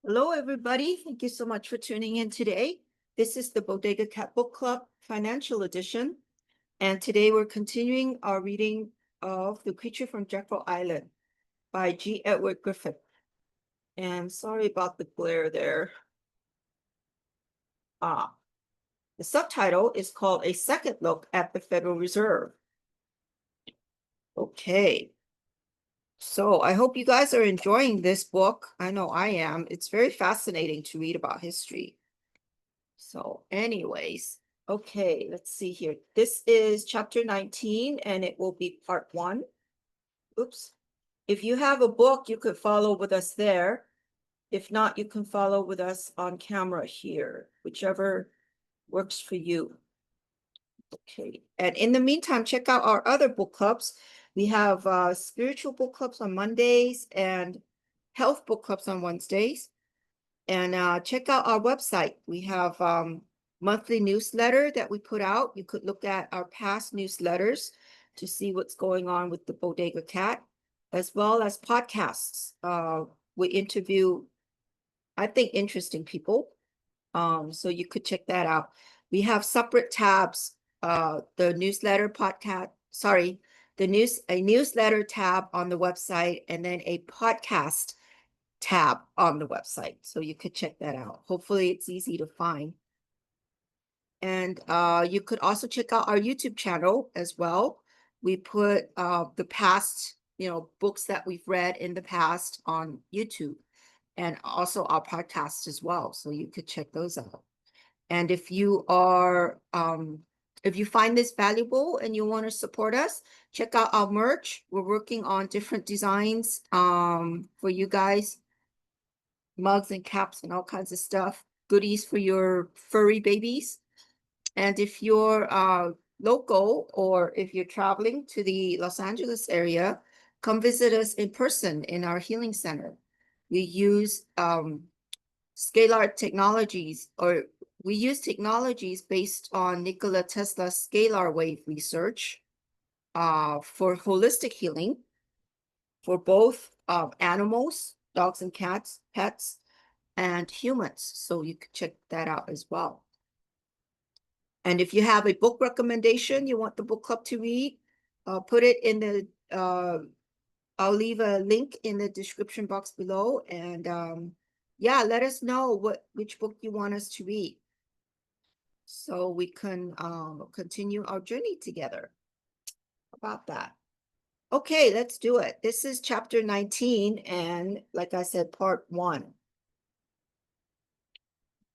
Hello, everybody. Thank you so much for tuning in today. This is the Bodega Cat Book Club Financial Edition. And today we're continuing our reading of The Creature from Jekyll Island by G. Edward Griffin. And sorry about the glare there. The subtitle is called A Second Look at the Federal Reserve. Okay. So I hope you guys are enjoying this book. I know I am. It's very fascinating to read about history. So anyways, okay, let's see here. This is chapter 19 and it will be part 1. Oops. If you have a book, you could follow with us there. If not, you can follow with us on camera here, whichever works for you. Okay, and in the meantime, check out our other book clubs. We have spiritual book clubs on Mondays and health book clubs on Wednesdays. And check out our website. We have monthly newsletter that we put out. You could look at our past newsletters to see what's going on with the Bodega Cat, as well as podcasts. We interview, I think, interesting people. So you could check that out. We have separate tabs, the newsletter podcast, sorry, a newsletter tab on the website, and then a podcast tab on the website. So you could check that out. Hopefully it's easy to find. And you could also check out our YouTube channel as well. We put the past, books that we've read in the past on YouTube, and also our podcast as well. So you could check those out. And if you find this valuable and you want to support us, check out our merch. We're working on different designs for you guys. Mugs and caps and all kinds of stuff, goodies for your furry babies. And if you're local or if you're traveling to the Los Angeles area, come visit us in person in our healing center. We use scalar technologies, or we use technologies based on Nikola Tesla's scalar wave research for holistic healing for both animals, dogs and cats, pets, and humans. So you could check that out as well. And if you have a book recommendation you want the book club to read, put it in the, I'll leave a link in the description box below. And yeah, let us know which book you want us to read, so we can continue our journey together. About that. Okay, let's do it. This is chapter 19, and like I said, part 1.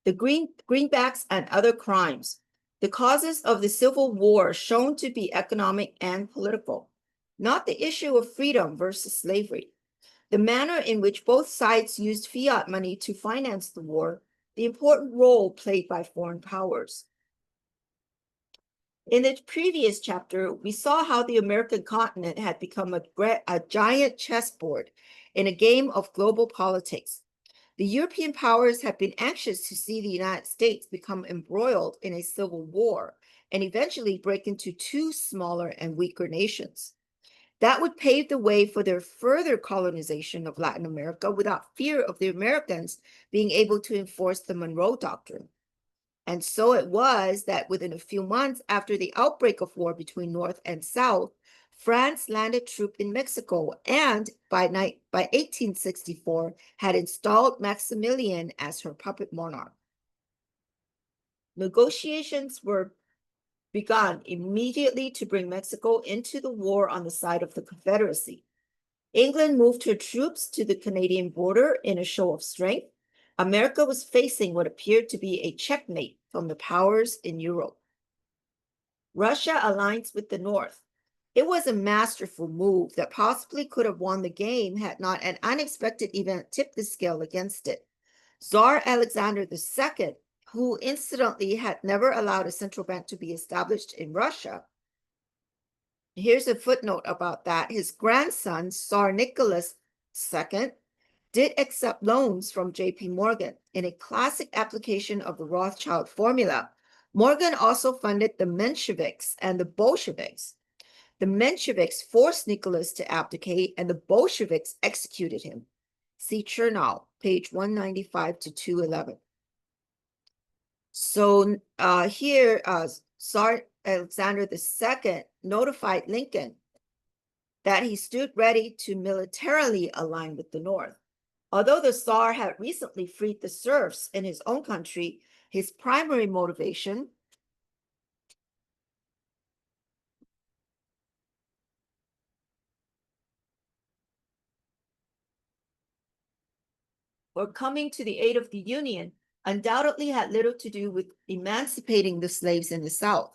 The greenbacks and other crimes. The causes of the Civil War shown to be economic and political, not the issue of freedom versus slavery. The manner in which both sides used fiat money to finance the war, the important role played by foreign powers. In the previous chapter, we saw how the American continent had become a giant chessboard in a game of global politics. The European powers had been anxious to see the United States become embroiled in a civil war and eventually break into 2 smaller and weaker nations. That would pave the way for their further colonization of Latin America without fear of the Americans being able to enforce the Monroe Doctrine. And so it was that within a few months after the outbreak of war between North and South, France landed troops in Mexico and by 1864 had installed Maximilian as her puppet monarch. Negotiations were begun immediately to bring Mexico into the war on the side of the Confederacy. England moved her troops to the Canadian border in a show of strength. America was facing what appeared to be a checkmate from the powers in Europe. Russia alliance with the North. It was a masterful move that possibly could have won the game had not an unexpected event tipped the scale against it. Tsar Alexander II, who incidentally had never allowed a central bank to be established in Russia. Here's a footnote about that. His grandson, Tsar Nicholas II, did accept loans from J.P. Morgan in a classic application of the Rothschild formula. Morgan also funded the Mensheviks and the Bolsheviks. The Mensheviks forced Nicholas to abdicate, and the Bolsheviks executed him. See Chernow, page 195 to 211. So here, Tsar Alexander II notified Lincoln that he stood ready to militarily align with the North. Although the Tsar had recently freed the serfs in his own country, his primary motivation or coming to the aid of the Union undoubtedly had little to do with emancipating the slaves in the South.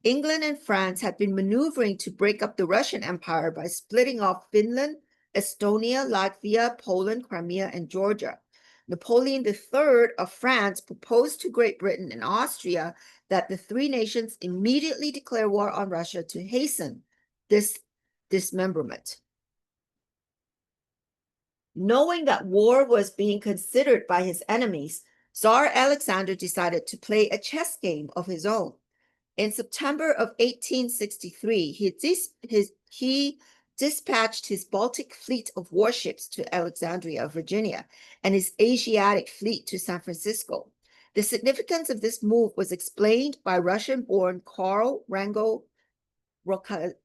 England and France had been maneuvering to break up the Russian Empire by splitting off Finland, Estonia, Latvia, Poland, Crimea, and Georgia. Napoleon III of France proposed to Great Britain and Austria that the three nations immediately declare war on Russia to hasten this dismemberment. Knowing that war was being considered by his enemies, Tsar Alexander decided to play a chess game of his own. In September of 1863, he dispatched his Baltic fleet of warships to Alexandria, Virginia, and his Asiatic fleet to San Francisco. The significance of this move was explained by Russian-born Karl Rango Rokosowski.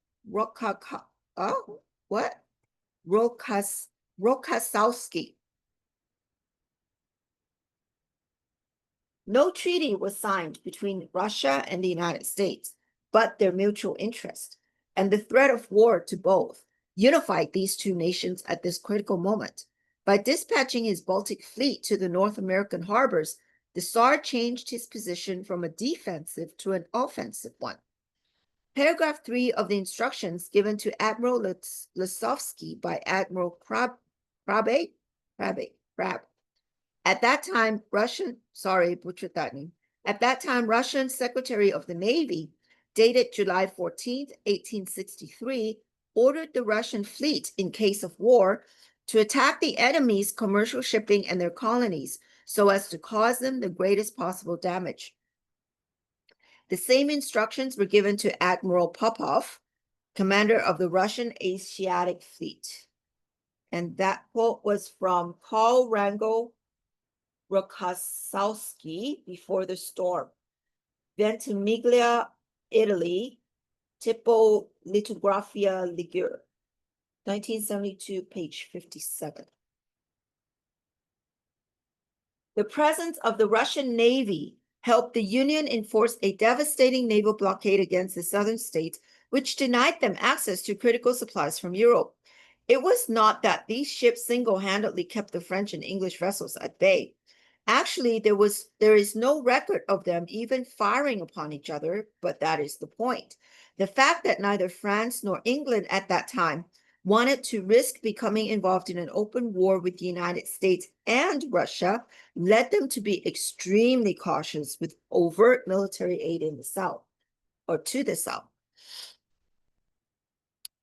No treaty was signed between Russia and the United States, but their mutual interest and the threat of war to both unified these two nations at this critical moment. By dispatching his Baltic fleet to the North American harbors, the Tsar changed his position from a defensive to an offensive one. Paragraph 3 of the instructions given to Admiral Lisovsky by Admiral Crabbe. At that time, Russian Secretary of the Navy, dated July 14th, 1863, ordered the Russian fleet, in case of war, to attack the enemy's commercial shipping and their colonies so as to cause them the greatest possible damage. The same instructions were given to Admiral Popov, commander of the Russian Asiatic Fleet. And that quote was from Karl Rango Rokosowski, Before the Storm. Ventimiglia, Italy, Tipo Litografia Ligure, 1972, page 57. The presence of the Russian Navy helped the Union enforce a devastating naval blockade against the southern states, which denied them access to critical supplies from Europe. It was not that these ships single-handedly kept the French and English vessels at bay. Actually, there is no record of them even firing upon each other, but that is the point. The fact that neither France nor England at that time wanted to risk becoming involved in an open war with the United States and Russia led them to be extremely cautious with overt military aid in the South, or to the South.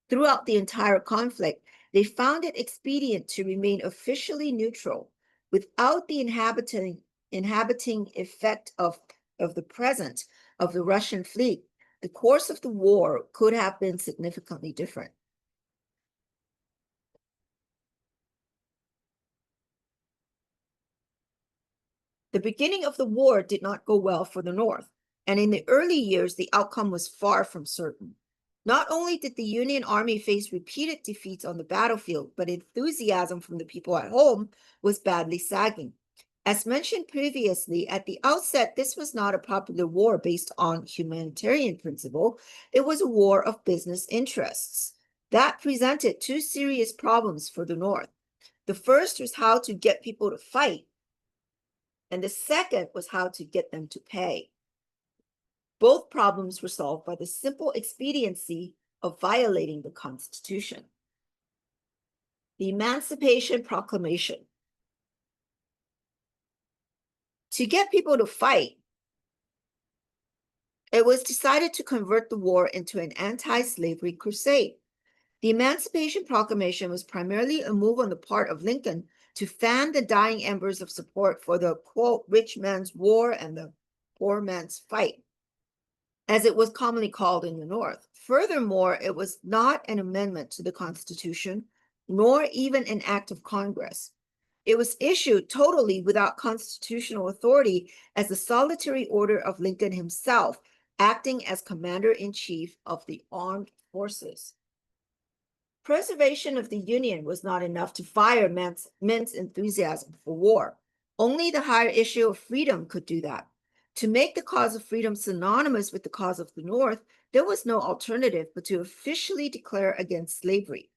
Throughout the entire conflict, they found it expedient to remain officially neutral without the inhabiting effect of the presence of the Russian fleet. The course of the war could have been significantly different. The beginning of the war did not go well for the North, and in the early years, the outcome was far from certain. Not only did the Union Army face repeated defeats on the battlefield, but enthusiasm from the people at home was badly sagging. As mentioned previously, at the outset, this was not a popular war based on humanitarian principle. It was a war of business interests. That presented two serious problems for the North. The first was how to get people to fight, and the second was how to get them to pay. Both problems were solved by the simple expediency of violating the Constitution. The Emancipation Proclamation. To get people to fight, it was decided to convert the war into an anti-slavery crusade. The Emancipation Proclamation was primarily a move on the part of Lincoln to fan the dying embers of support for the, quote, rich man's war and the poor man's fight, as it was commonly called in the North. Furthermore, it was not an amendment to the Constitution, nor even an act of Congress. It was issued totally without constitutional authority as a solitary order of Lincoln himself, acting as commander-in-chief of the armed forces. Preservation of the Union was not enough to fire men's enthusiasm for war. Only the higher issue of freedom could do that. To make the cause of freedom synonymous with the cause of the North, there was no alternative but to officially declare against slavery.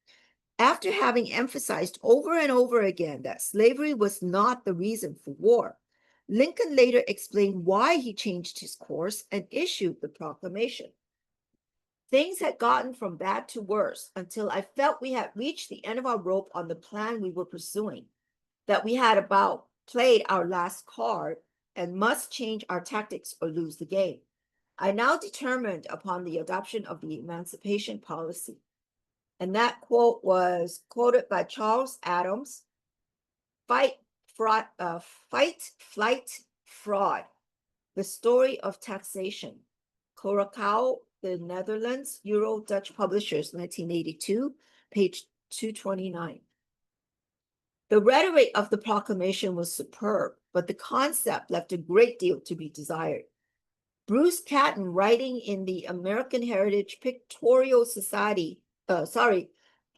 After having emphasized over and over again that slavery was not the reason for war, Lincoln later explained why he changed his course and issued the proclamation. Things had gotten from bad to worse until I felt we had reached the end of our rope on the plan we were pursuing, that we had about played our last card and must change our tactics or lose the game. I now determined upon the adoption of the emancipation policy. And that quote was quoted by Charles Adams, Fight, Flight, Fraud, The Story of Taxation, Curaçao, the Netherlands, Euro-Dutch Publishers, 1982, page 229. The rhetoric of the proclamation was superb, but the concept left a great deal to be desired. Bruce Catton, writing in the American Heritage Pictorial Society,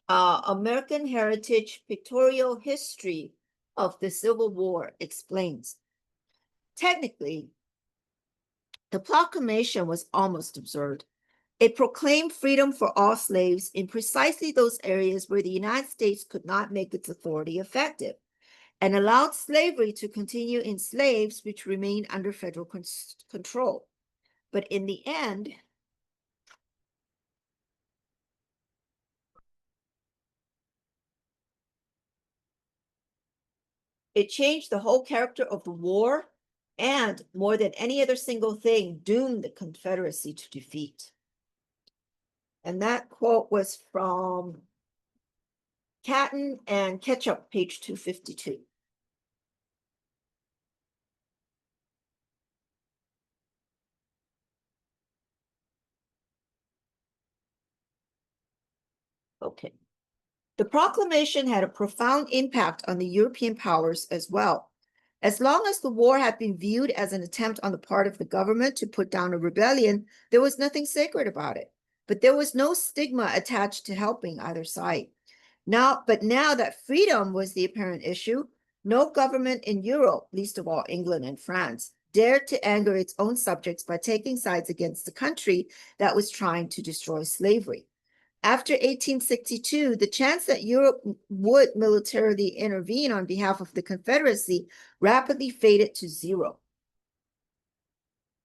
American Heritage Pictorial History of the Civil War, explains. Technically, the proclamation was almost absurd. It proclaimed freedom for all slaves in precisely those areas where the United States could not make its authority effective, and allowed slavery to continue in slaves which remained under federal control. But in the end, it changed the whole character of the war and, more than any other single thing, doomed the Confederacy to defeat. And that quote was from Catton and Ketchup, page 252. Okay. The proclamation had a profound impact on the European powers as well. As long as the war had been viewed as an attempt on the part of the government to put down a rebellion, there was nothing sacred about it. But there was no stigma attached to helping either side. Now that freedom was the apparent issue, no government in Europe, least of all England and France, dared to anger its own subjects by taking sides against the country that was trying to destroy slavery. After 1862, the chance that Europe would militarily intervene on behalf of the Confederacy rapidly faded to zero.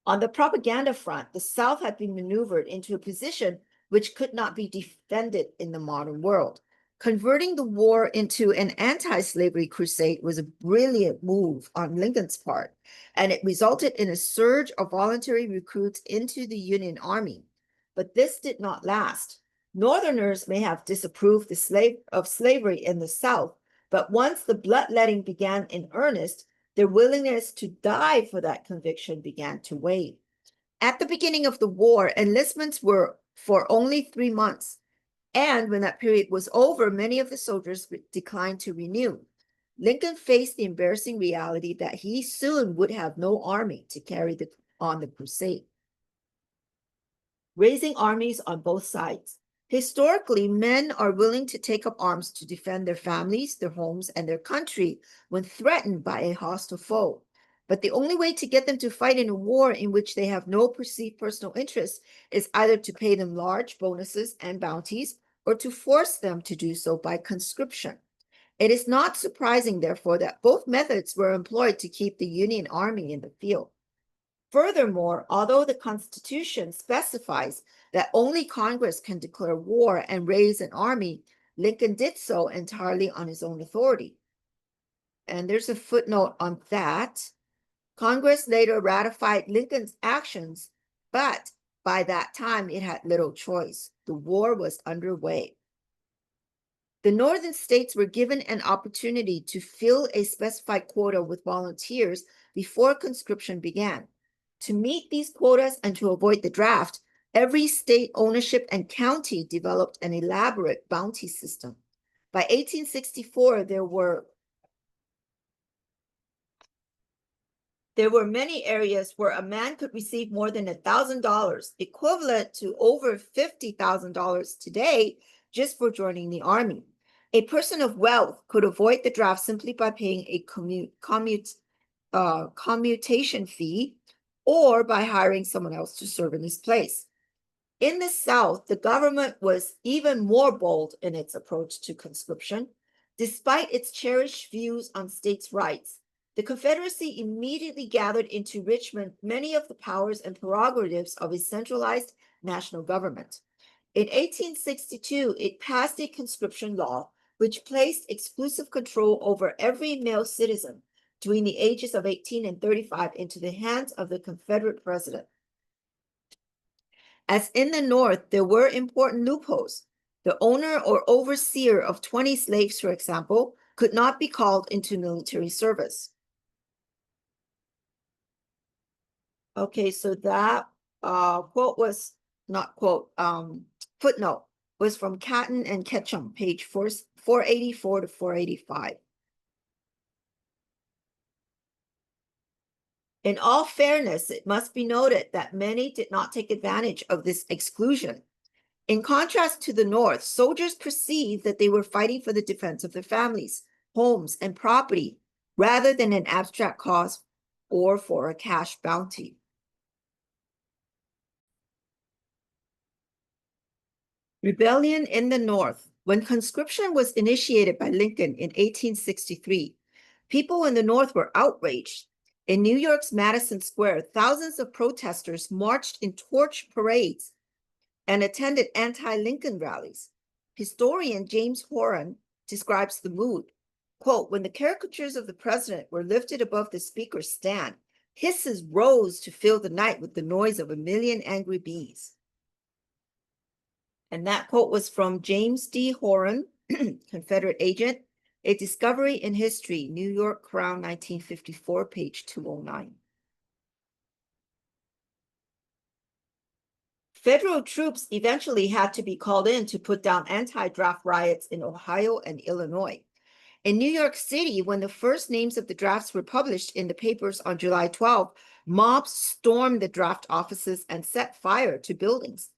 On the propaganda front, the South had been maneuvered into a position which could not be defended in the modern world. Converting the war into an anti-slavery crusade was a brilliant move on Lincoln's part, and it resulted in a surge of voluntary recruits into the Union Army. But this did not last. Northerners may have disapproved of slavery in the South, but once the bloodletting began in earnest, their willingness to die for that conviction began to wane. At the beginning of the war, enlistments were for only 3 months, and when that period was over, many of the soldiers declined to renew. Lincoln faced the embarrassing reality that he soon would have no army to carry on the crusade. Raising armies on both sides. Historically, men are willing to take up arms to defend their families, their homes, and their country when threatened by a hostile foe. But the only way to get them to fight in a war in which they have no perceived personal interest is either to pay them large bonuses and bounties or to force them to do so by conscription. It is not surprising, therefore, that both methods were employed to keep the Union Army in the field. Furthermore, although the Constitution specifies that only Congress can declare war and raise an army, Lincoln did so entirely on his own authority. And there's a footnote on that. Congress later ratified Lincoln's actions, but by that time it had little choice. The war was underway. The northern states were given an opportunity to fill a specified quota with volunteers before conscription began. To meet these quotas and to avoid the draft, every state ownership and county developed an elaborate bounty system. By 1864, there were There were many areas where a man could receive more than $1,000, equivalent to over $50,000 today, just for joining the army. A person of wealth could avoid the draft simply by paying a commutation fee or by hiring someone else to serve in his place. In the South, the government was even more bold in its approach to conscription. Despite its cherished views on states' rights, the Confederacy immediately gathered into Richmond many of the powers and prerogatives of a centralized national government. In 1862, it passed a conscription law which placed exclusive control over every male citizen between the ages of 18 and 35 into the hands of the Confederate president. As in the North, there were important loopholes. The owner or overseer of 20 slaves, for example, could not be called into military service. Okay, so that quote was not quote, footnote was from Catton and Ketchum, page 484 to 485. In all fairness, it must be noted that many did not take advantage of this exclusion. In contrast to the North, soldiers perceived that they were fighting for the defense of their families, homes, and property, rather than an abstract cause or for a cash bounty. Rebellion in the North. When conscription was initiated by Lincoln in 1863, people in the North were outraged. In New York's Madison Square, thousands of protesters marched in torch parades and attended anti-Lincoln rallies. Historian James Horan describes the mood. Quote, when the caricatures of the president were lifted above the speaker's stand, hisses rose to fill the night with the noise of a million angry bees. And that quote was from James D. Horan, Confederate agent, A Discovery in History, New York Crown, 1954, page 209. Federal troops eventually had to be called in to put down anti-draft riots in Ohio and Illinois. In New York City, when the first names of the drafts were published in the papers on July 12, mobs stormed the draft offices and set fire to buildings.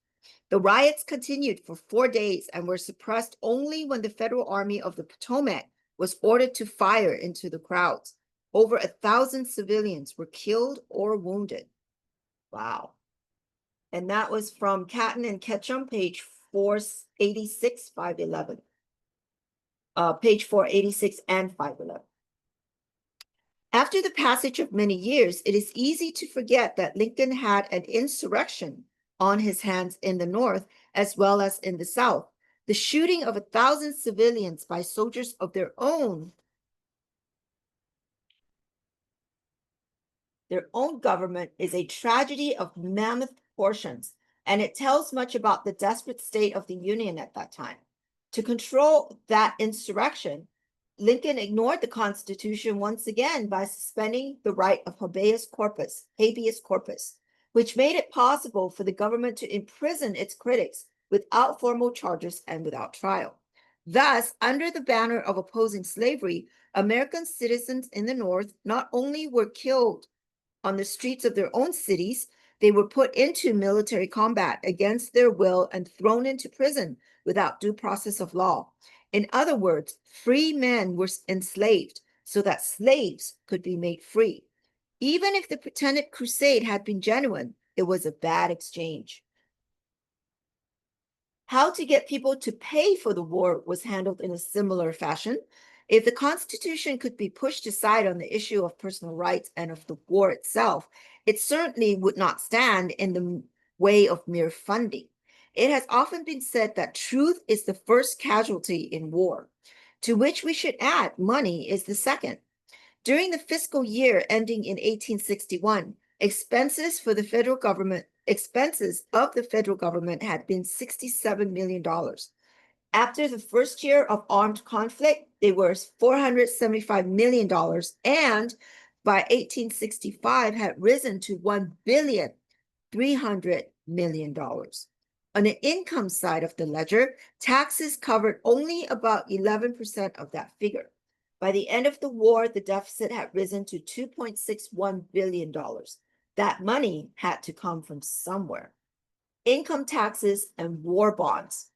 The riots continued for 4 days and were suppressed only when the Federal Army of the Potomac was ordered to fire into the crowds. Over 1,000 civilians were killed or wounded. Wow. And that was from Catton and Ketchum, page 486, 511. Page 486 and 511. After the passage of many years, it is easy to forget that Lincoln had an insurrection on his hands in the North as well as in the South. The shooting of 1,000 civilians by soldiers of their own government is a tragedy of mammoth proportions, and it tells much about the desperate state of the Union at that time. To control that insurrection, Lincoln ignored the Constitution once again by suspending the right of habeas corpus, which made it possible for the government to imprison its critics without formal charges and without trial. Thus, under the banner of opposing slavery, American citizens in the North not only were killed on the streets of their own cities, they were put into military combat against their will and thrown into prison without due process of law. In other words, free men were enslaved so that slaves could be made free. Even if the pretended crusade had been genuine, it was a bad exchange. How to get people to pay for the war was handled in a similar fashion. If the Constitution could be pushed aside on the issue of personal rights and of the war itself, it certainly would not stand in the way of mere funding. It has often been said that truth is the first casualty in war, to which we should add money is the second. During the fiscal year ending in 1861, expenses of the federal government had been $67 million. After the first year of armed conflict, they were $475 million, and by 1865 had risen to $1,300 million. On the income side of the ledger, taxes covered only about 11% of that figure. By the end of the war, the deficit had risen to $2.61 billion. That money had to come from somewhere. Income taxes and war bonds.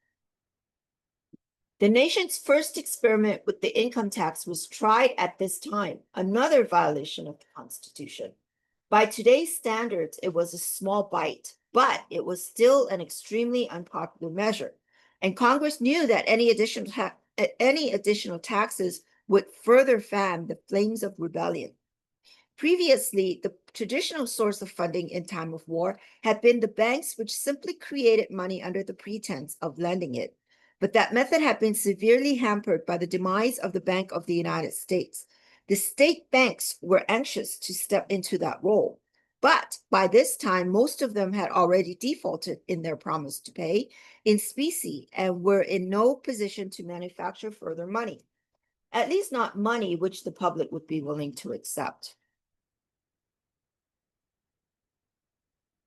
The nation's first experiment with the income tax was tried at this time, another violation of the Constitution. By today's standards, it was a small bite, but it was still an extremely unpopular measure. And Congress knew that any additional taxes would further fan the flames of rebellion. Previously, the traditional source of funding in time of war had been the banks, which simply created money under the pretense of lending it. But that method had been severely hampered by the demise of the Bank of the United States. The state banks were anxious to step into that role. But by this time, most of them had already defaulted in their promise to pay in specie and were in no position to manufacture further money, at least not money which the public would be willing to accept.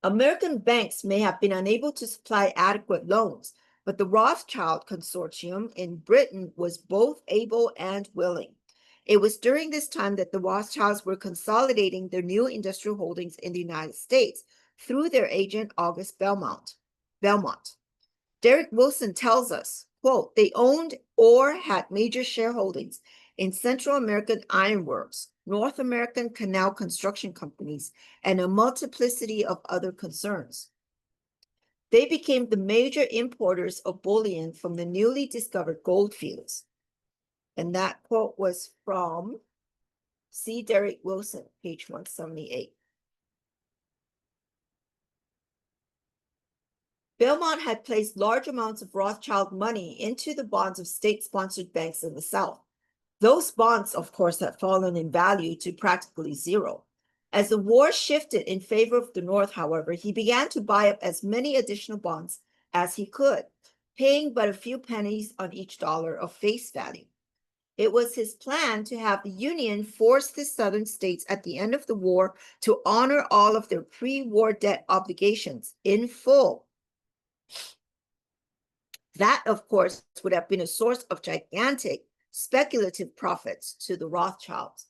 American banks may have been unable to supply adequate loans, but the Rothschild consortium in Britain was both able and willing. It was during this time that the Rothschilds were consolidating their new industrial holdings in the United States through their agent August Belmont. Derek Wilson tells us, quote, they owned or had major shareholdings in Central American ironworks, North American canal construction companies, and a multiplicity of other concerns. They became the major importers of bullion from the newly discovered gold fields. And that quote was from C. Derek Wilson, page 178. Belmont had placed large amounts of Rothschild money into the bonds of state-sponsored banks in the South. Those bonds, of course, had fallen in value to practically zero. As the war shifted in favor of the North, however, he began to buy up as many additional bonds as he could, paying but a few pennies on each dollar of face value. It was his plan to have the Union force the Southern states at the end of the war to honor all of their pre-war debt obligations in full. That, of course, would have been a source of gigantic speculative profits to the Rothschilds.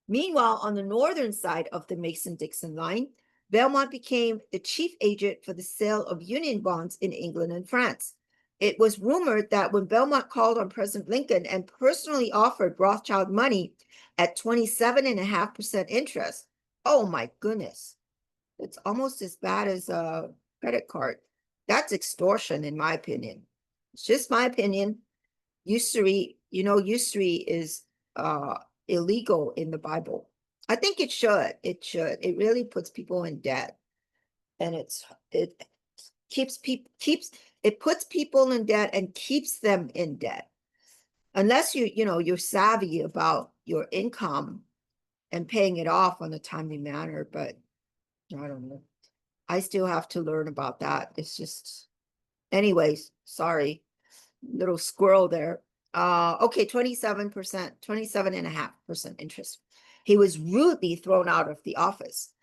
Meanwhile, on the northern side of the Mason-Dixon line, Belmont became the chief agent for the sale of Union bonds in England and France. It was rumored that when Belmont called on President Lincoln and personally offered Rothschild money at 27.5% interest, oh my goodness, it's almost as bad as a credit card. That's extortion, in my opinion. It's just my opinion. Usury, usury is illegal in the Bible. I think it should. It really puts people in debt, and it puts people in debt and keeps them in debt, unless you're savvy about your income and paying it off on a timely manner. But I don't know. I still have to learn about that. It's just, anyways. Sorry, little squirrel there. Okay, 27%, 27.5% interest. He was rudely thrown out of the office.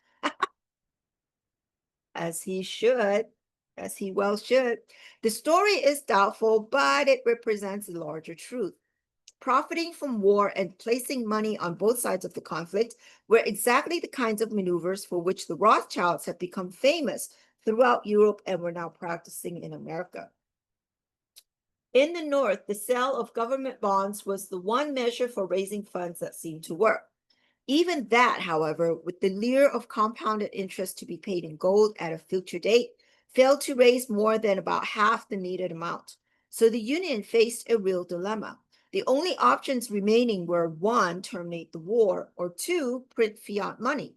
As he should, as he well should. The story is doubtful, but it represents a larger truth. Profiting from war and placing money on both sides of the conflict were exactly the kinds of maneuvers for which the Rothschilds have become famous throughout Europe and were now practicing in America. In the North, the sale of government bonds was the one measure for raising funds that seemed to work. Even that, however, with the lure of compounded interest to be paid in gold at a future date, failed to raise more than about half the needed amount. So the Union faced a real dilemma. The only options remaining were 1, terminate the war, or 2, print fiat money.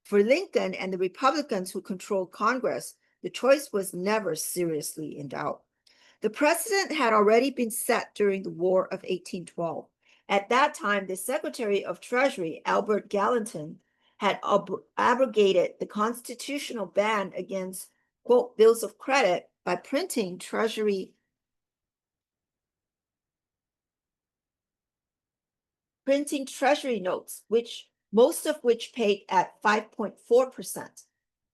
For Lincoln and the Republicans who controlled Congress, the choice was never seriously in doubt. The precedent had already been set during the War of 1812. At that time, the Secretary of Treasury, Albert Gallatin, had abrogated the constitutional ban against, quote, bills of credit by printing treasury notes, most of which paid at 5.4%.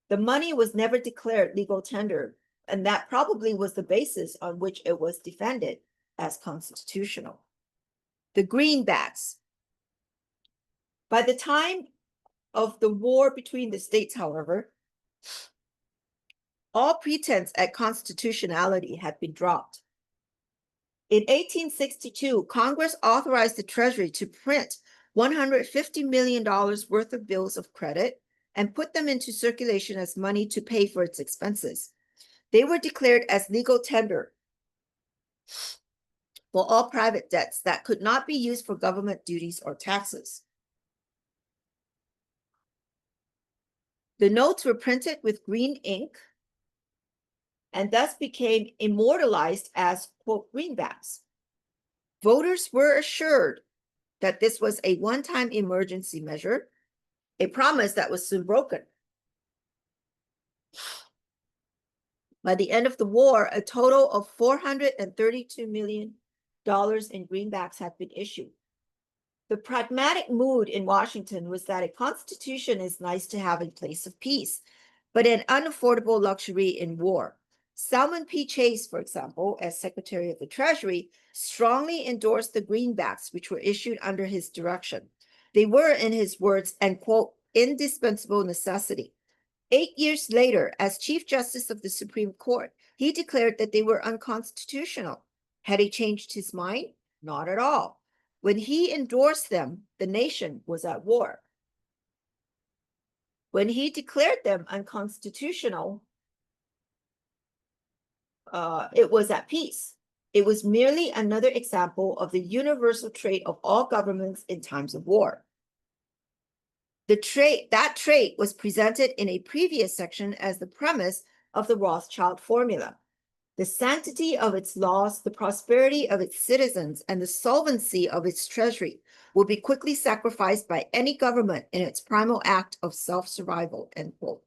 The money was never declared legal tender, and that probably was the basis on which it was defended as constitutional. The greenbacks. By the time of the war between the states, however, all pretense at constitutionality had been dropped. In 1862, Congress authorized the Treasury to print $150 million worth of bills of credit and put them into circulation as money to pay for its expenses. They were declared as legal tender for all private debts that could not be used for government duties or taxes. The notes were printed with green ink and thus became immortalized as, quote, greenbacks. Voters were assured that this was a one-time emergency measure, a promise that was soon broken. By the end of the war, a total of $432 million in greenbacks had been issued. The pragmatic mood in Washington was that a constitution is nice to have in place of peace, but an unaffordable luxury in war. Salmon P. Chase, for example, as Secretary of the Treasury, strongly endorsed the greenbacks, which were issued under his direction. They were, in his words, an, quote, indispensable necessity. 8 years later, as Chief Justice of the Supreme Court, he declared that they were unconstitutional. Had he changed his mind? Not at all. When he endorsed them, the nation was at war. When he declared them unconstitutional, it was at peace. It was merely another example of the universal trait of all governments in times of war. That trait was presented in a previous section as the premise of the Rothschild formula. The sanctity of its laws, the prosperity of its citizens, and the solvency of its treasury will be quickly sacrificed by any government in its primal act of self-survival, end quote.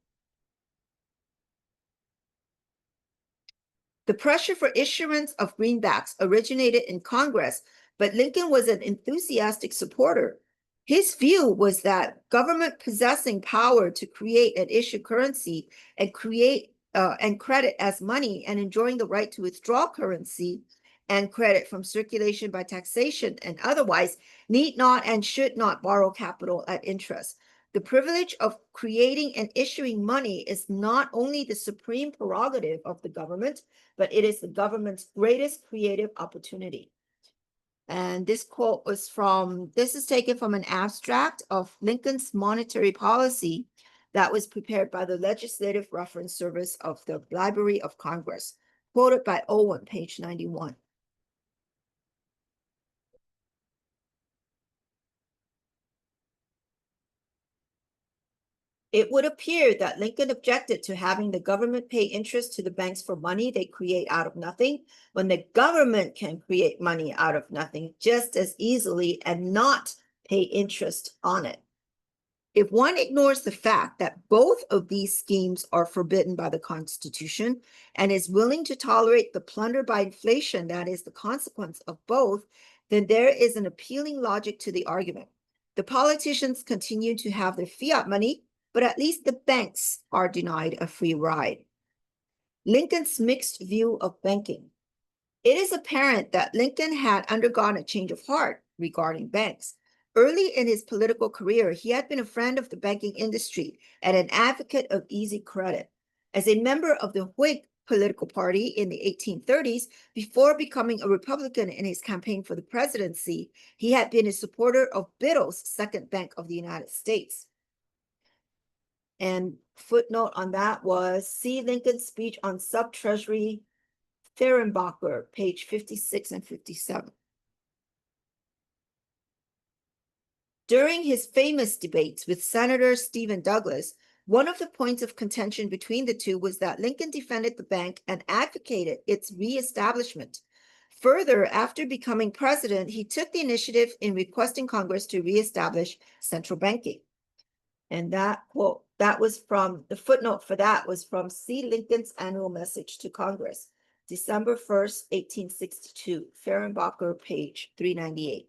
The pressure for issuance of greenbacks originated in Congress, but Lincoln was an enthusiastic supporter. His view was that government possessing power to create and issue currency and credit as money, and enjoying the right to withdraw currency and credit from circulation by taxation and otherwise, need not and should not borrow capital at interest. The privilege of creating and issuing money is not only the supreme prerogative of the government, but it is the government's greatest creative opportunity. And this quote was this is taken from an abstract of Lincoln's monetary policy that was prepared by the Legislative Reference Service of the Library of Congress, quoted by Owen, page 91. It would appear that Lincoln objected to having the government pay interest to the banks for money they create out of nothing, when the government can create money out of nothing just as easily and not pay interest on it. If one ignores the fact that both of these schemes are forbidden by the Constitution and is willing to tolerate the plunder by inflation that is the consequence of both, then there is an appealing logic to the argument. The politicians continue to have their fiat money, but at least the banks are denied a free ride. Lincoln's mixed view of banking. It is apparent that Lincoln had undergone a change of heart regarding banks. Early in his political career, he had been a friend of the banking industry and an advocate of easy credit. As a member of the Whig political party in the 1830s, before becoming a Republican in his campaign for the presidency, he had been a supporter of Biddle's Second Bank of the United States. And footnote on that was, see Lincoln's speech on sub-treasury Fehrenbacher, page 56 and 57. During his famous debates with Senator Stephen Douglas, one of the points of contention between the two was that Lincoln defended the bank and advocated its reestablishment. Further, after becoming president, he took the initiative in requesting Congress to reestablish central banking. And that quote, that was from, the footnote for that was from C. Lincoln's annual message to Congress, December 1st, 1862, Fehrenbacher, page 398.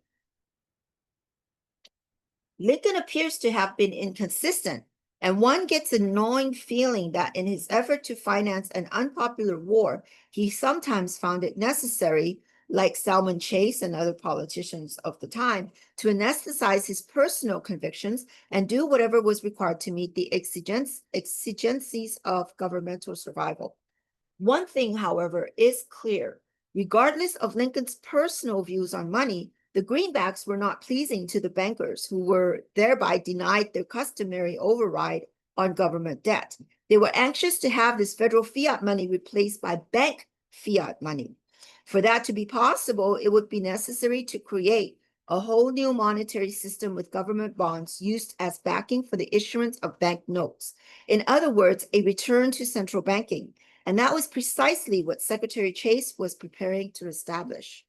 Lincoln appears to have been inconsistent, and one gets a gnawing feeling that in his effort to finance an unpopular war, he sometimes found it necessary like Salmon Chase and other politicians of the time, to anesthetize his personal convictions and do whatever was required to meet the exigencies of governmental survival. One thing, however, is clear. Regardless of Lincoln's personal views on money, the greenbacks were not pleasing to the bankers, who were thereby denied their customary override on government debt. They were anxious to have this federal fiat money replaced by bank fiat money. For that to be possible, it would be necessary to create a whole new monetary system with government bonds used as backing for the issuance of bank notes. In other words, a return to central banking. And that was precisely what Secretary Chase was preparing to establish.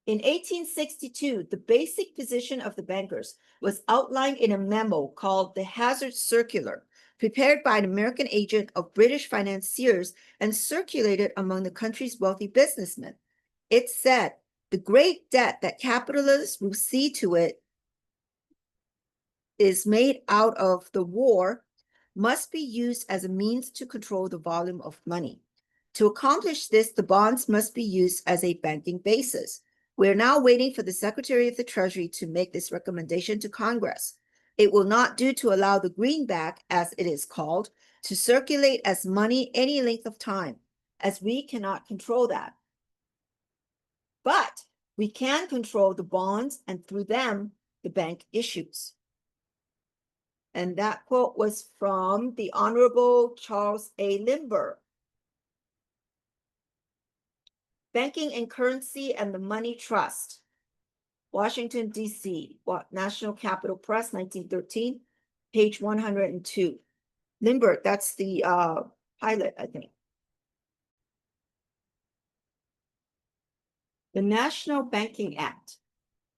In 1862, the basic position of the bankers was outlined in a memo called the Hazard Circular, prepared by an American agent of British financiers and circulated among the country's wealthy businessmen. It said, the great debt that capitalists will see to it is made out of the war must be used as a means to control the volume of money. To accomplish this, the bonds must be used as a banking basis. We are now waiting for the Secretary of the Treasury to make this recommendation to Congress. It will not do to allow the greenback, as it is called, to circulate as money any length of time, as we cannot control that. But we can control the bonds and through them, the bank issues. And that quote was from the Honorable Charles A. Lindbergh. Banking and Currency and the Money Trust, Washington, D.C., National Capital Press, 1913, page 102. Lindbergh, that's the pilot, I think. The National Banking Act.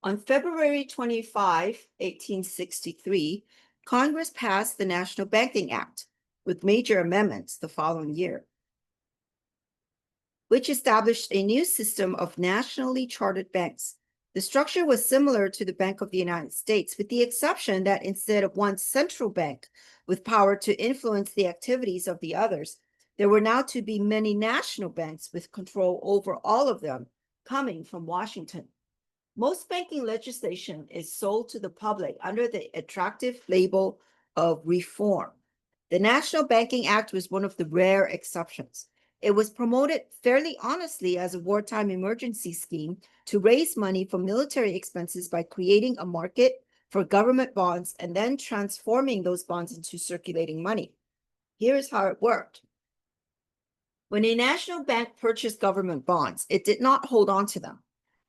On February 25, 1863, Congress passed the National Banking Act with major amendments the following year, which established a new system of nationally chartered banks. The structure was similar to the Bank of the United States, with the exception that instead of one central bank with power to influence the activities of the others, there were now to be many national banks with control over all of them, coming from Washington. Most banking legislation is sold to the public under the attractive label of reform. The National Banking Act was one of the rare exceptions. It was promoted fairly honestly as a wartime emergency scheme to raise money for military expenses by creating a market for government bonds and then transforming those bonds into circulating money. Here's how it worked. When a national bank purchased government bonds, it did not hold on to them.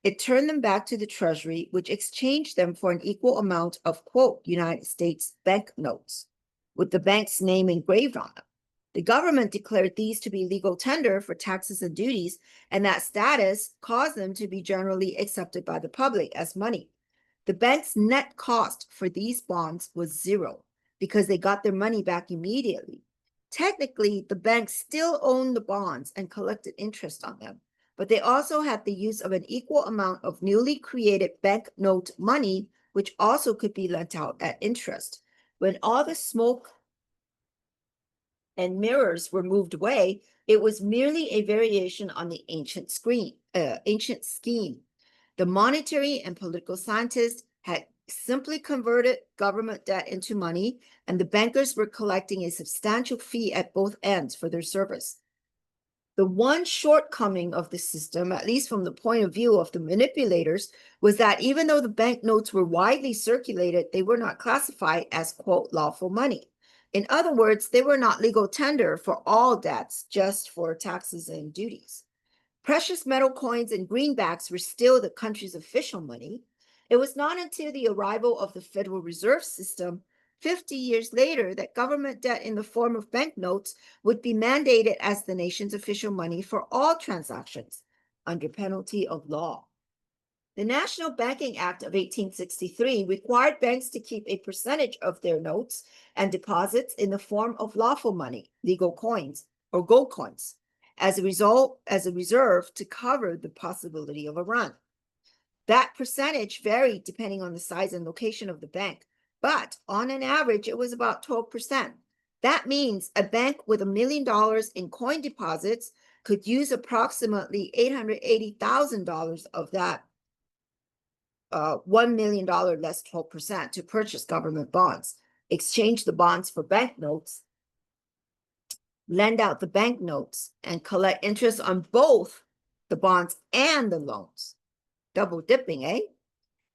It turned them back to the Treasury, which exchanged them for an equal amount of, quote, United States banknotes, with the bank's name engraved on them. The government declared these to be legal tender for taxes and duties, and that status caused them to be generally accepted by the public as money. The bank's net cost for these bonds was zero because they got their money back immediately. Technically, the bank still owned the bonds and collected interest on them, but they also had the use of an equal amount of newly created banknote money, which also could be lent out at interest. When all the smoke and mirrors were moved away, it was merely a variation on the ancient scheme. The monetary and political scientists had simply converted government debt into money, and the bankers were collecting a substantial fee at both ends for their service. The one shortcoming of the system, at least from the point of view of the manipulators, was that even though the banknotes were widely circulated, they were not classified as, quote, lawful money. In other words, they were not legal tender for all debts, just for taxes and duties. Precious metal coins and greenbacks were still the country's official money. It was not until the arrival of the Federal Reserve System 50 years later that government debt in the form of banknotes would be mandated as the nation's official money for all transactions under penalty of law. The National Banking Act of 1863 required banks to keep a percentage of their notes and deposits in the form of lawful money, legal coins, or gold coins, as a reserve to cover the possibility of a run. That percentage varied depending on the size and location of the bank, but on an average, it was about 12%. That means a bank with $1 million in coin deposits could use approximately $880,000 of that $1 million less 12% to purchase government bonds, exchange the bonds for banknotes, lend out the banknotes, and collect interest on both the bonds and the loans. Double dipping, eh?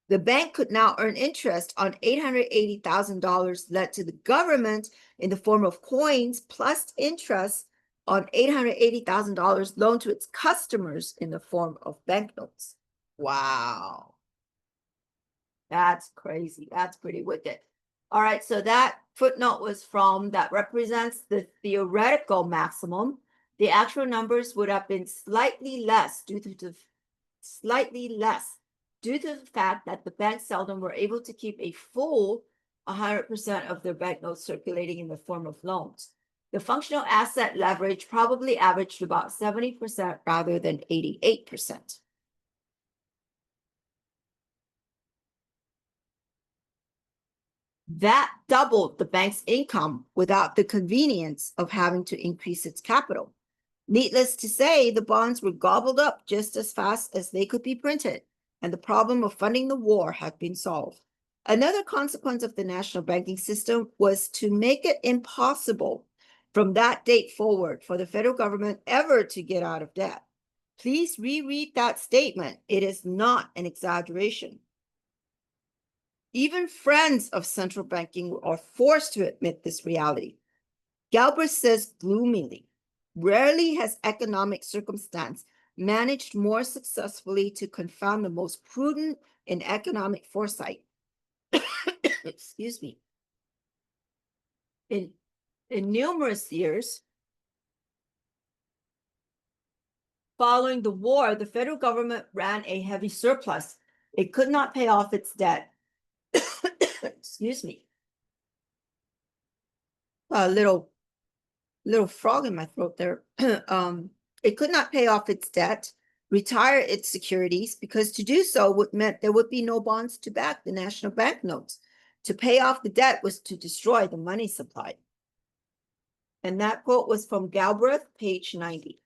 The bank could now earn interest on $880,000 lent to the government in the form of coins, plus interest on $880,000 loaned to its customers in the form of banknotes. Wow. That's crazy. That's pretty wicked. All right, so that footnote was that represents the theoretical maximum. The actual numbers would have been slightly less due to the fact that the banks seldom were able to keep a full 100% of their banknotes circulating in the form of loans. The functional asset leverage probably averaged about 70% rather than 88%. That doubled the bank's income without the convenience of having to increase its capital. Needless to say, the bonds were gobbled up just as fast as they could be printed, and the problem of funding the war had been solved. Another consequence of the national banking system was to make it impossible from that date forward for the federal government ever to get out of debt. Please reread that statement. It is not an exaggeration. Even friends of central banking are forced to admit this reality. Galbraith says gloomily, rarely has economic circumstance managed more successfully to confound the most prudent in economic foresight. Excuse me. In numerous years following the war, the federal government ran a heavy surplus. It could not pay off its debt. Excuse me. A little frog in my throat there. It could not pay off its debt, retire its securities, because to do so would meant there would be no bonds to back the national banknotes. To pay off the debt was to destroy the money supply. And that quote was from Galbraith, page 90.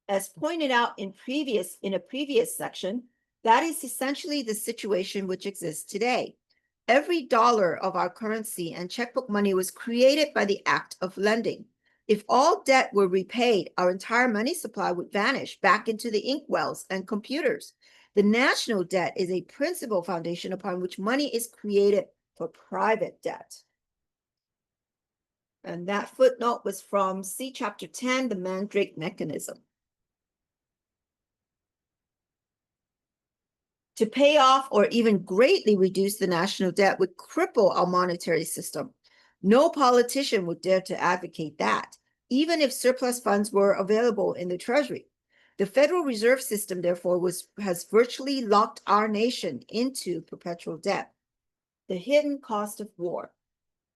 As pointed out in a previous section, that is essentially the situation which exists today. Every dollar of our currency and checkbook money was created by the act of lending. If all debt were repaid, our entire money supply would vanish back into the inkwells and computers. The national debt is a principal foundation upon which money is created for private debt. And that footnote was from chapter 10, the Mandrake Mechanism. To pay off or even greatly reduce the national debt would cripple our monetary system. No politician would dare to advocate that, even if surplus funds were available in the Treasury. The Federal Reserve System, therefore, has virtually locked our nation into perpetual debt. The hidden cost of war.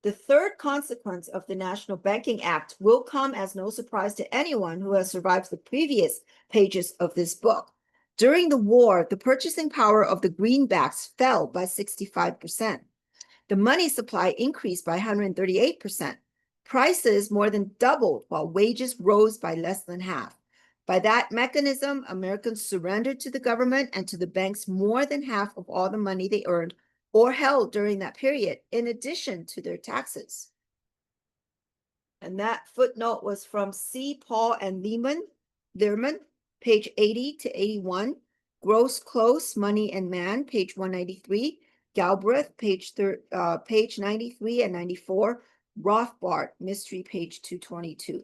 The third consequence of the National Banking Act will come as no surprise to anyone who has survived the previous pages of this book. During the war, the purchasing power of the greenbacks fell by 65%. The money supply increased by 138%. Prices more than doubled while wages rose by less than half. By that mechanism, Americans surrendered to the government and to the banks more than half of all the money they earned or held during that period, in addition to their taxes. And that footnote was from C. Paul and Learman, page 80 to 81, Gross Close, Money and Man, page 193, Galbraith, page 93 and 94, Rothbard, Mystery, page 222.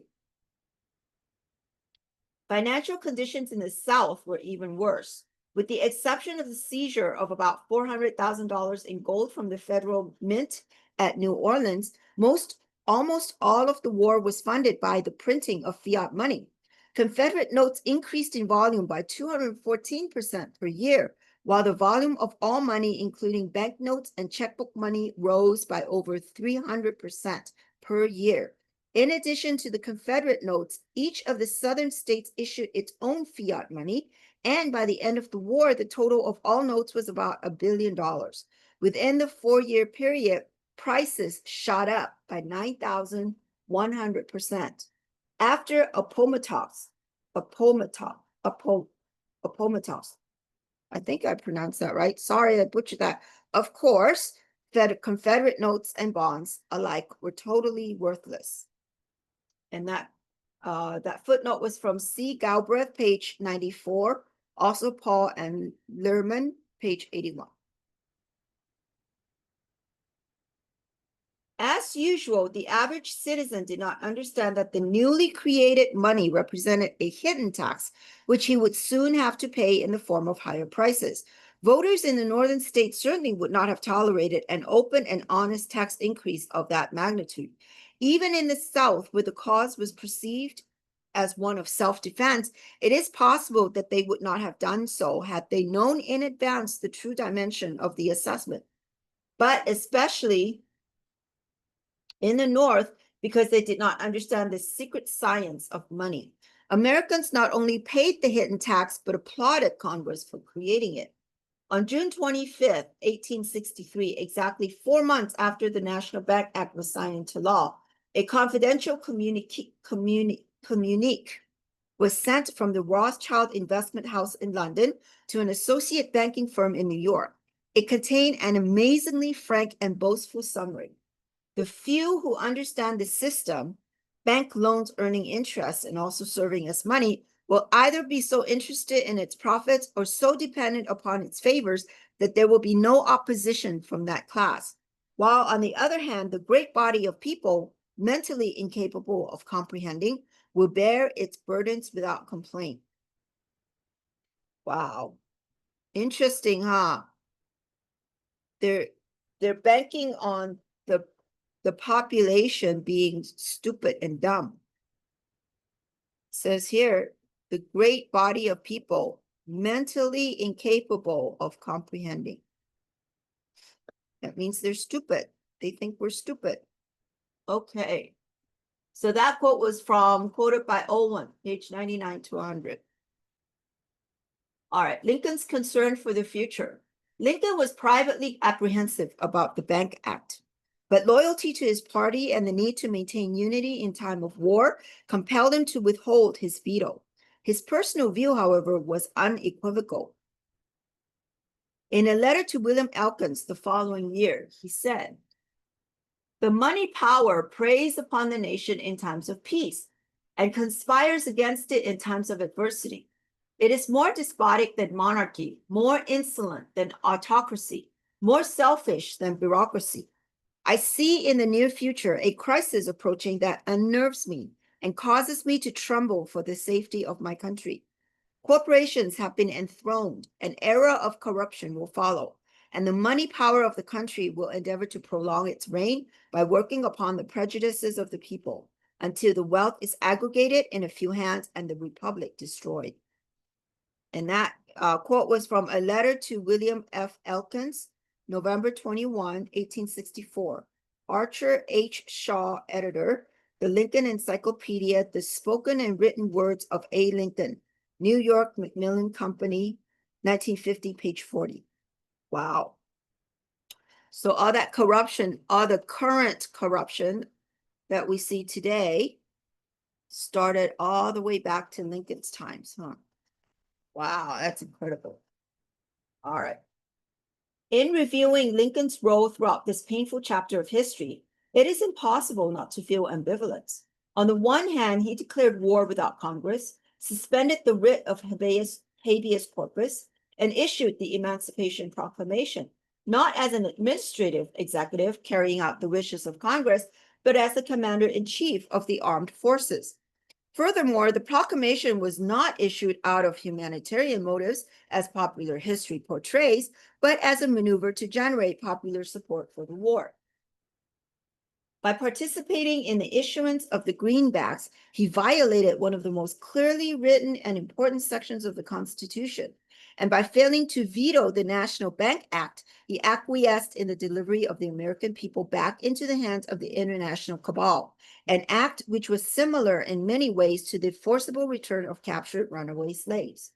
Financial conditions in the South were even worse. With the exception of the seizure of about $400,000 in gold from the federal mint at New Orleans, almost all of the war was funded by the printing of fiat money. Confederate notes increased in volume by 214% per year, while the volume of all money, including banknotes and checkbook money, rose by over 300% per year. In addition to the Confederate notes, each of the Southern states issued its own fiat money, and by the end of the war, the total of all notes was about $1 billion. Within the 4-year period, prices shot up by 9,100%. After Appomattox, I think I pronounced that right. Sorry, I butchered that. Of course, Confederate notes and bonds alike were totally worthless. And that footnote was from C. Galbraith, page 94. Also Paul and Lerman, page 81. As usual, the average citizen did not understand that the newly created money represented a hidden tax, which he would soon have to pay in the form of higher prices. Voters in the northern states certainly would not have tolerated an open and honest tax increase of that magnitude. Even in the South, where the cause was perceived as one of self-defense, it is possible that they would not have done so had they known in advance the true dimension of the assessment. But especially in the North, because they did not understand the secret science of money. Americans not only paid the hidden tax, but applauded Congress for creating it. On June 25th, 1863, exactly 4 months after the National Bank Act was signed into law, a confidential communique was sent from the Rothschild Investment House in London to an associate banking firm in New York. It contained an amazingly frank and boastful summary. The few who understand the system, bank loans earning interest and also serving as money, will either be so interested in its profits or so dependent upon its favors that there will be no opposition from that class. While on the other hand, the great body of people, mentally incapable of comprehending, will bear its burdens without complaint. Wow. Interesting, huh? They're banking on the population being stupid and dumb. It says here, the great body of people mentally incapable of comprehending. That means they're stupid. They think we're stupid. Okay. So that quote was quoted by Owen, page 99 to 100. All right, Lincoln's concern for the future. Lincoln was privately apprehensive about the Bank Act, but loyalty to his party and the need to maintain unity in time of war compelled him to withhold his veto. His personal view, however, was unequivocal. In a letter to William Elkins the following year, he said, "The money power preys upon the nation in times of peace and conspires against it in times of adversity. It is more despotic than monarchy, more insolent than autocracy, more selfish than bureaucracy. I see in the near future a crisis approaching that unnerves me and causes me to tremble for the safety of my country. Corporations have been enthroned, an era of corruption will follow, and the money power of the country will endeavor to prolong its reign by working upon the prejudices of the people until the wealth is aggregated in a few hands and the republic destroyed." And that quote was from a letter to William F. Elkins, November 21, 1864. Archer H. Shaw, editor, The Lincoln Encyclopedia, The Spoken and Written Words of A. Lincoln, New York, Macmillan Company, 1950, page 40. Wow. So all that corruption, all the current corruption that we see today started all the way back to Lincoln's times, huh? Wow, that's incredible. All right. In reviewing Lincoln's role throughout this painful chapter of history, it is impossible not to feel ambivalence. On the one hand, he declared war without Congress, suspended the writ of habeas corpus, and issued the Emancipation Proclamation, not as an administrative executive carrying out the wishes of Congress, but as the commander-in-chief of the armed forces. Furthermore, the proclamation was not issued out of humanitarian motives, as popular history portrays, but as a maneuver to generate popular support for the war. By participating in the issuance of the greenbacks, he violated one of the most clearly written and important sections of the Constitution. And by failing to veto the National Bank Act, he acquiesced in the delivery of the American people back into the hands of the international cabal, an act which was similar in many ways to the forcible return of captured runaway slaves.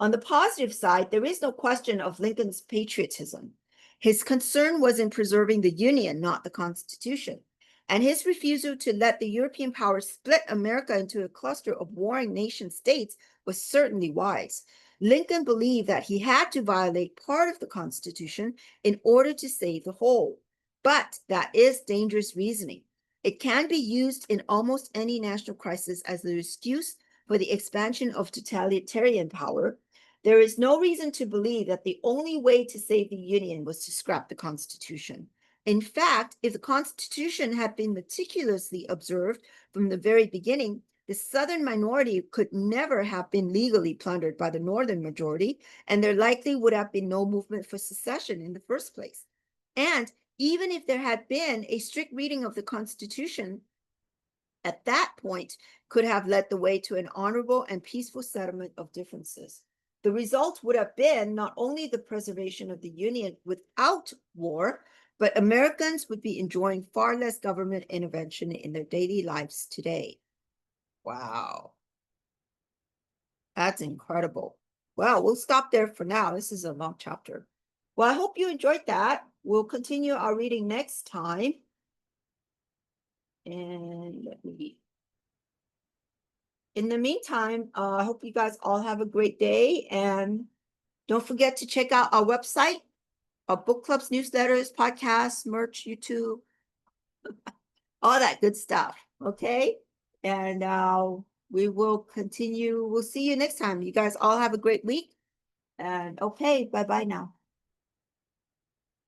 On the positive side, there is no question of Lincoln's patriotism. His concern was in preserving the Union, not the Constitution. And his refusal to let the European powers split America into a cluster of warring nation states was certainly wise. Lincoln believed that he had to violate part of the Constitution in order to save the whole. But that is dangerous reasoning. It can be used in almost any national crisis as the excuse for the expansion of totalitarian power. There is no reason to believe that the only way to save the Union was to scrap the Constitution. In fact, if the Constitution had been meticulously observed from the very beginning, the Southern minority could never have been legally plundered by the Northern majority, and there likely would have been no movement for secession in the first place. And even if there had been a strict reading of the Constitution, at that point could have led the way to an honorable and peaceful settlement of differences. The result would have been not only the preservation of the Union without war, but Americans would be enjoying far less government intervention in their daily lives today. Wow. That's incredible. Well, we'll stop there for now. This is a long chapter. Well, I hope you enjoyed that. We'll continue our reading next time. And in the meantime, I hope you guys all have a great day. And don't forget to check out our website, our book clubs, newsletters, podcasts, merch, YouTube, all that good stuff. Okay. And we will continue. We'll see you next time. You guys all have a great week. And okay, bye-bye now.